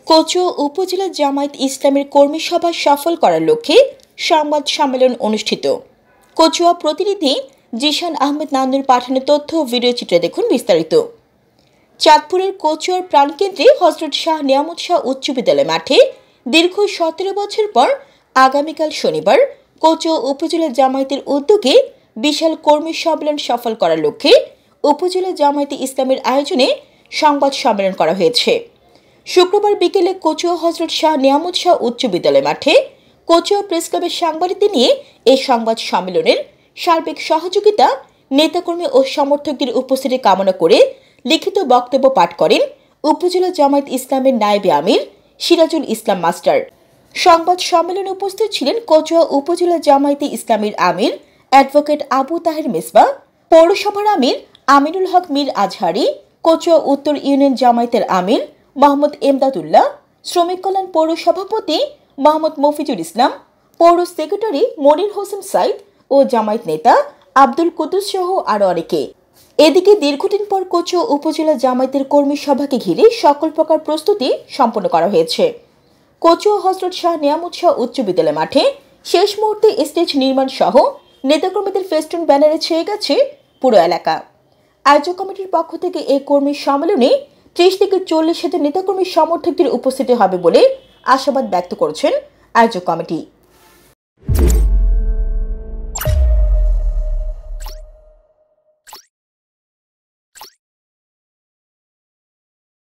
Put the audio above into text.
কচুয়া উপজেলা জামায়াত ইসলামের কর্মী সভা সফল করার লক্ষ্যে সংবাদ সম্মেলন অনুষ্ঠিত। কচুয়া প্রতিনিধি জিশান আহমেদ নান্নুর পাঠানো তথ্য ও ভিডিও চিত্রে দেখুন বিস্তারিত। চাঁদপুরের কচুয়ার প্রাণকেন্দ্রে হযরত শাহ নিয়ামত শাহ উচ্চ বিদ্যালয় মাঠে দীর্ঘ 17 বছর পর আগামীকাল শনিবার কচুয়া উপজেলা জামায়াতের উদ্যোগে বিশাল কর্মী সম্মেলন সফল করার লক্ষ্যে উপজেলা জামায়াতে ইসলামের আয়োজনে সংবাদ সম্মেলন করা হয়েছে। শুক্রবার বিকেলে কচুয়া হযরত শাহ নিয়ামত শাহ উচ্চ বিদ্যালয় মাঠে কচুয়া প্রেস ক্লাবের সাংবাদিকদের নিয়ে এই সংবাদ সম্মেলনের সার্বিক সহযোগিতা নেতাকর্মী ও সমর্থকদের উপস্থিতি কামনা করে লিখিত বক্তব্য পাঠ করেন উপজেলা জামায়াত ইসলামের নায়েবে আমির সিরাজুল ইসলাম মাস্টার। সংবাদ সম্মেলনে উপস্থিত ছিলেন কচুয়া উপজেলা জামায়াতে ইসলামের আমির অ্যাডভোকেট আবু তাহের মেসবাহ, পৌরসভার আমির আমিনুল হক মীর আজহারি, কচুয়া উত্তর ইউনিয়ন জামায়াতের আমির মোহাম্মদ এমদাদুল্লাহ, শ্রমিক কল্যাণ পৌর সভাপতি মোহাম্মদ মফিজুল ইসলাম, পৌর সেক্রেটারি মনির হোসেন সাইদ ও জামায়াত নেতা আব্দুল কুদ্দুস সহ আরও অনেকে। এদিকে দীর্ঘদিন পর কচুয়া উপজেলা জামায়াতের কর্মী সভাকে ঘিরে সকল প্রকার প্রস্তুতি সম্পন্ন করা হয়েছে। কচুয়া হযরত শাহ নিয়ামত শাহ উচ্চ বিদ্যালয় মাঠে শেষ মুহূর্তে স্টেজ নির্মাণ সহ নেতাকর্মীদের ফেস্টুন ব্যানারে ছেয়ে গেছে পুরো এলাকা। আয়োজক কমিটির পক্ষ থেকে এই কর্মী সম্মেলনে 30 থেকে 40 হাজার নেতাকর্মী সমর্থকদের উপস্থিতি হবে বলে আশাবাদ ব্যক্ত করেছেন আয়োজক কমিটি।